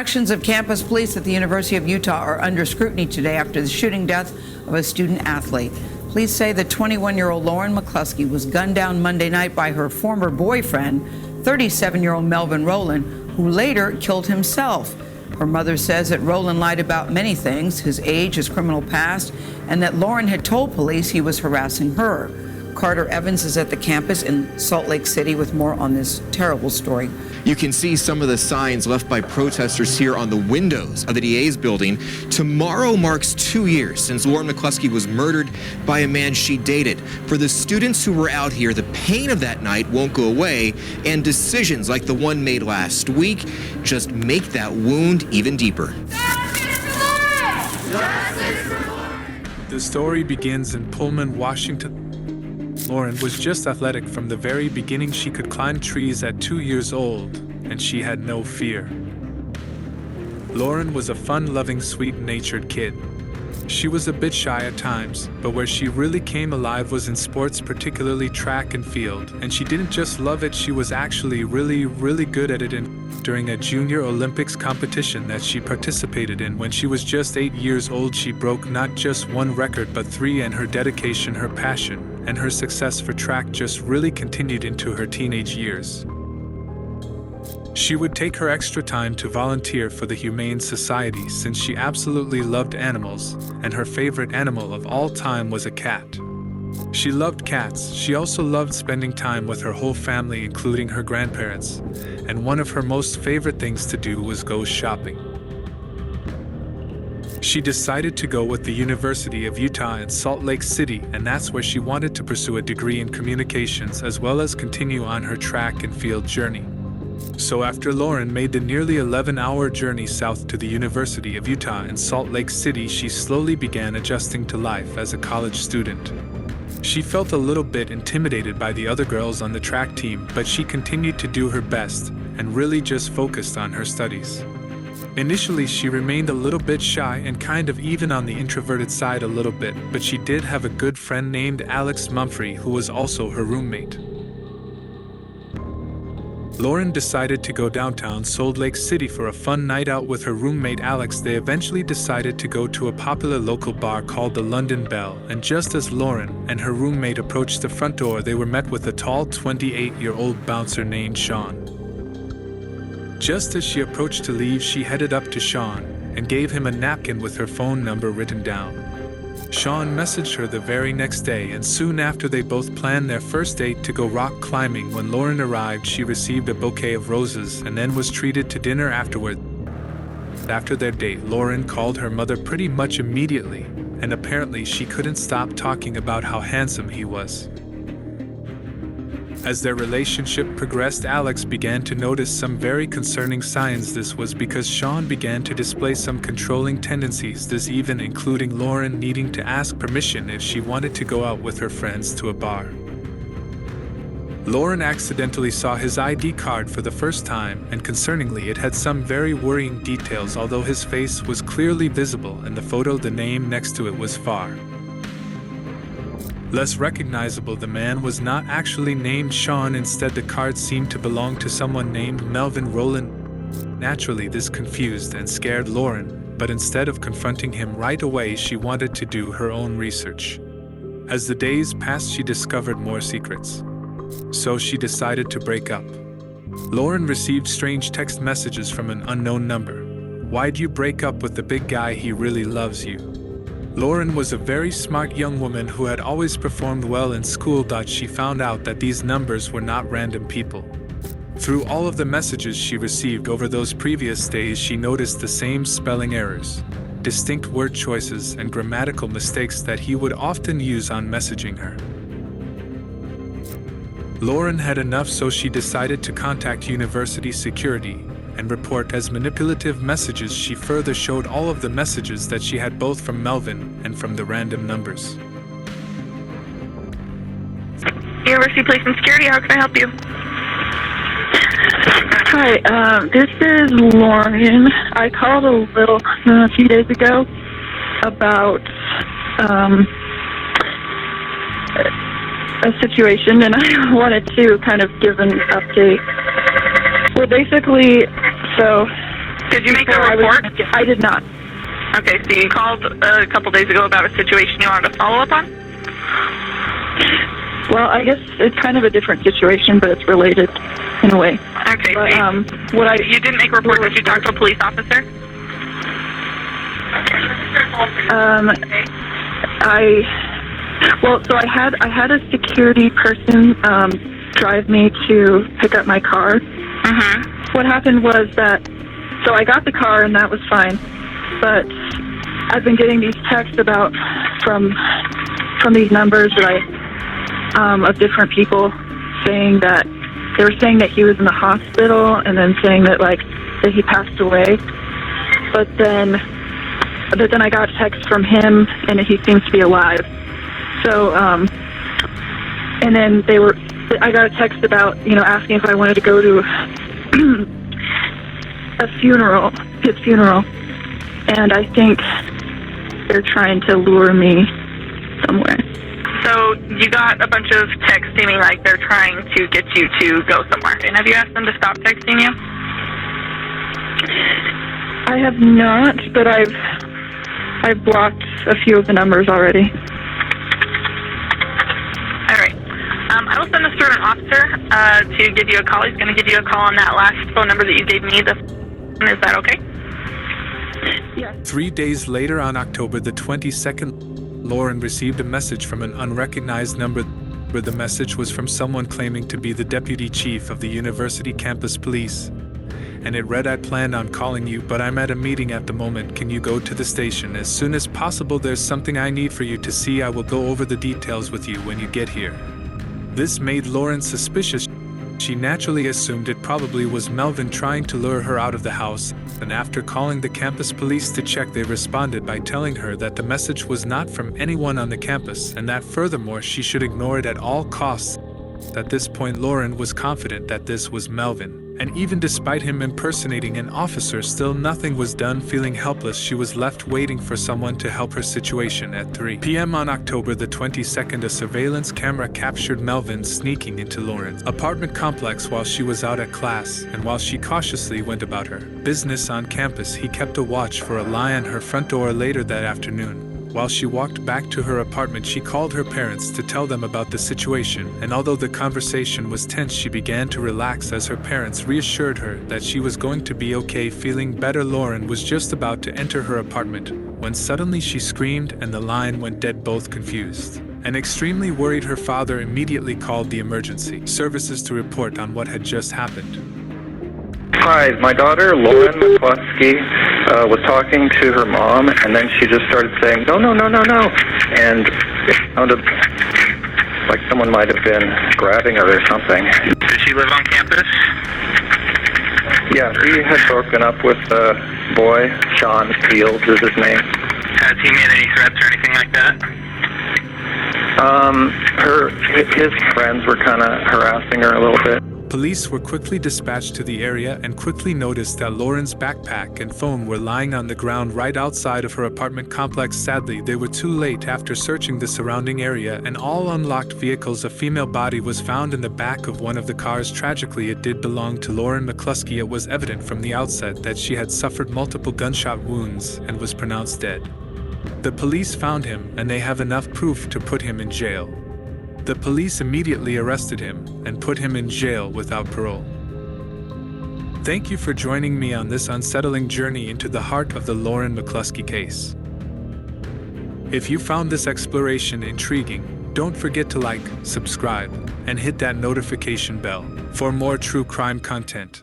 Actions of campus police at the University of Utah are under scrutiny today after the shooting death of a student athlete. Police say the 21-year-old Lauren McCluskey was gunned down Monday night by her former boyfriend, 37-year-old Melvin Rowland, who later killed himself. Her mother says that Rowland lied about many things, his age, his criminal past, and that Lauren had told police he was harassing her. Carter Evans is at the campus in Salt Lake City with more on this terrible story. You can see some of the signs left by protesters here on the windows of the DA's building. Tomorrow marks 2 years since Lauren McCluskey was murdered by a man she dated. For the students who were out here, the pain of that night won't go away, and decisions like the one made last week just make that wound even deeper. The story begins in Pullman, Washington. Lauren was just athletic from the very beginning. She could climb trees at 2 years old, and she had no fear. Lauren was a fun-loving, sweet-natured kid. She was a bit shy at times, but where she really came alive was in sports, particularly track and field, and she didn't just love it, she was actually really good at it. During a junior Olympics competition that she participated in when she was just 8 years old, she broke not just one record but 3, and her dedication, her passion, and her success for track just really continued into her teenage years. She would take her extra time to volunteer for the Humane Society since she absolutely loved animals, and her favorite animal of all time was a cat. She loved cats. She also loved spending time with her whole family, including her grandparents, and one of her most favorite things to do was go shopping. She decided to go with the University of Utah in Salt Lake City, and that's where she wanted to pursue a degree in communications as well as continue on her track and field journey. So after Lauren made the nearly 11-hour journey south to the University of Utah in Salt Lake City, she slowly began adjusting to life as a college student. She felt a little bit intimidated by the other girls on the track team, but she continued to do her best and really just focused on her studies. Initially, she remained a little bit shy and kind of even on the introverted side a little bit, but she did have a good friend named Alex Mumphrey who was also her roommate. Lauren decided to go downtown Salt Lake City for a fun night out with her roommate Alex. They eventually decided to go to a popular local bar called the London Bell, and just as Lauren and her roommate approached the front door, they were met with a tall 28-year-old bouncer named Sean. Just as she approached to leave, she headed up to Sean and gave him a napkin with her phone number written down. Sean messaged her the very next day, and soon after they both planned their first date to go rock climbing. When Lauren arrived, she received a bouquet of roses and then was treated to dinner afterward. After their date, Lauren called her mother pretty much immediately, and apparently she couldn't stop talking about how handsome he was. As their relationship progressed, Alex began to notice some very concerning signs. This was because Sean began to display some controlling tendencies, this even including Lauren needing to ask permission if she wanted to go out with her friends to a bar. Lauren accidentally saw his ID card for the first time, and concerningly, it had some very worrying details. Although his face was clearly visible in the photo, the name next to it was far less recognizable. The man was not actually named Sean. Instead, the card seemed to belong to someone named Melvin Rowland. Naturally, this confused and scared Lauren, but instead of confronting him right away, she wanted to do her own research. As the days passed, she discovered more secrets. So she decided to break up. Lauren received strange text messages from an unknown number. "Why'd you break up with the big guy? He really loves you." Lauren was a very smart young woman who had always performed well in school. She found out that these numbers were not random people. Through all of the messages she received over those previous days, she noticed the same spelling errors, distinct word choices, and grammatical mistakes that he would often use on messaging her. Lauren had enough, so she decided to contact university security and report as manipulative messages. She further showed all of the messages that she had, both from Melvin and from the random numbers. University Police and Security, how can I help you? Hi, this is Lauren. I called a few days ago about a situation, and I wanted to kind of give an update. Well, basically, so Did you make a before report? I did not. Okay, so you called a couple days ago about a situation you wanted to follow up on? Well, I guess it's kind of a different situation, but it's related in a way. Okay, But so you didn't make a report. Did you talk to a police officer? So I had a security person drive me to pick up my car. Mm-hmm. What happened was that, so I got the car and that was fine, but I've been getting these texts from these numbers that of different people saying that they were saying that he was in the hospital and then saying that that he passed away. But then I got a text from him and he seems to be alive. So and then I got a text about asking if I wanted to go to his funeral, and I think they're trying to lure me somewhere. So you got a bunch of texts seeming like they're trying to get you to go somewhere. And have you asked them to stop texting you? I have not, but I've blocked a few of the numbers already. All right. I will send this through an officer to give you a call. He's going to give you a call on that last phone number that you gave me. Is that okay? Yes. 3 days later, on October the 22nd, Lauren received a message from an unrecognized number where the message was from someone claiming to be the deputy chief of the university campus police. And it read, "I planned on calling you, but I'm at a meeting at the moment. Can you go to the station as soon as possible? There's something I need for you to see. I will go over the details with you when you get here." This made Lauren suspicious. She naturally assumed it probably was Melvin trying to lure her out of the house, and after calling the campus police to check, they responded by telling her that the message was not from anyone on the campus, and that furthermore she should ignore it at all costs. At this point, Lauren was confident that this was Melvin, and even despite him impersonating an officer, still nothing was done. Feeling helpless, she was left waiting for someone to help her situation. At 3 p.m. on October the 22nd, a surveillance camera captured Melvin sneaking into Lauren's apartment complex while she was out at class, and while she cautiously went about her business on campus, he kept a watch for a lie on her front door. Later that afternoon, while she walked back to her apartment, she called her parents to tell them about the situation, and although the conversation was tense, she began to relax as her parents reassured her that she was going to be okay. Feeling better, Lauren was just about to enter her apartment when suddenly she screamed and the line went dead. Both confused and extremely worried, her father immediately called the emergency services to report on what had just happened. Hi, my daughter, Lauren McCluskey, was talking to her mom, and then she just started saying, no, no, no, no, no, and it sounded like someone might have been grabbing her or something. Does she live on campus? Yeah, she had broken up with a boy, Sean Fields is his name. Has he made any threats or anything like that? His friends were kind of harassing her a little bit. Police were quickly dispatched to the area and quickly noticed that Lauren's backpack and phone were lying on the ground right outside of her apartment complex. Sadly, they were too late. After searching the surrounding area and all unlocked vehicles, a female body was found in the back of one of the cars. Tragically, it did belong to Lauren McCluskey. It was evident from the outset that she had suffered multiple gunshot wounds and was pronounced dead. The police found him, and they have enough proof to put him in jail. The police immediately arrested him and put him in jail without parole. Thank you for joining me on this unsettling journey into the heart of the Lauren McCluskey case. If you found this exploration intriguing, don't forget to like, subscribe, and hit that notification bell for more true crime content.